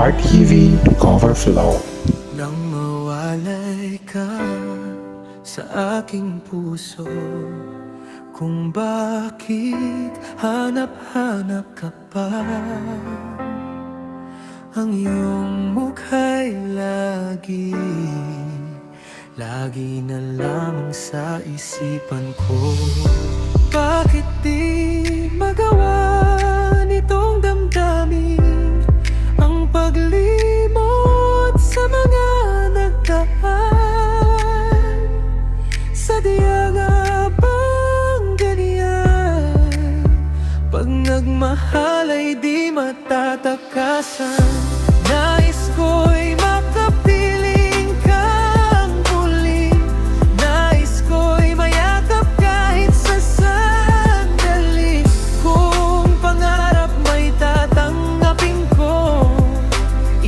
RTV Cover Flow. Nang mawalay ka sa aking puso, kung bakit hanap-hanap ka pa, ang iyong mukha'y lagi na lamang sa isipan ko. Bakit di magawa nitong damdamin ang paglimot sa mga nagdaan? Sadya nga bang ganyan? Pag nagmahal ay di matatakasan. Nais ko'y makapiling kang muli. Nais ko'y mayakap kahit sa sandali. Kung pangarap may tatanggapin ko,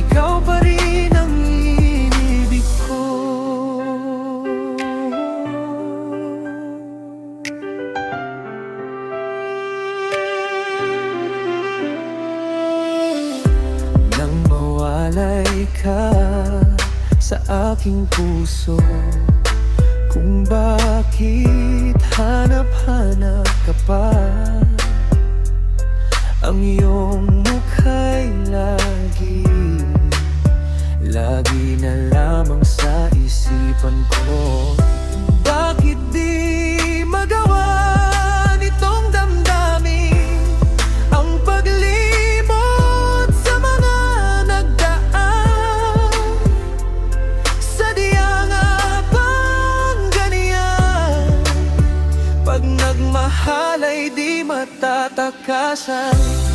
ikaw pa rin ang inibig ko. Nang mawalay ka sa aking puso, kung bakit hanap-hanap ka pa, ang iyong mukha'y lagi na lamang sa isipan ko. Bakit di magawa nitong damdamin ang paglimot sa mga nagdaan? Sadya nga bang ganyan? Pag nagmahal ay di matatakasan.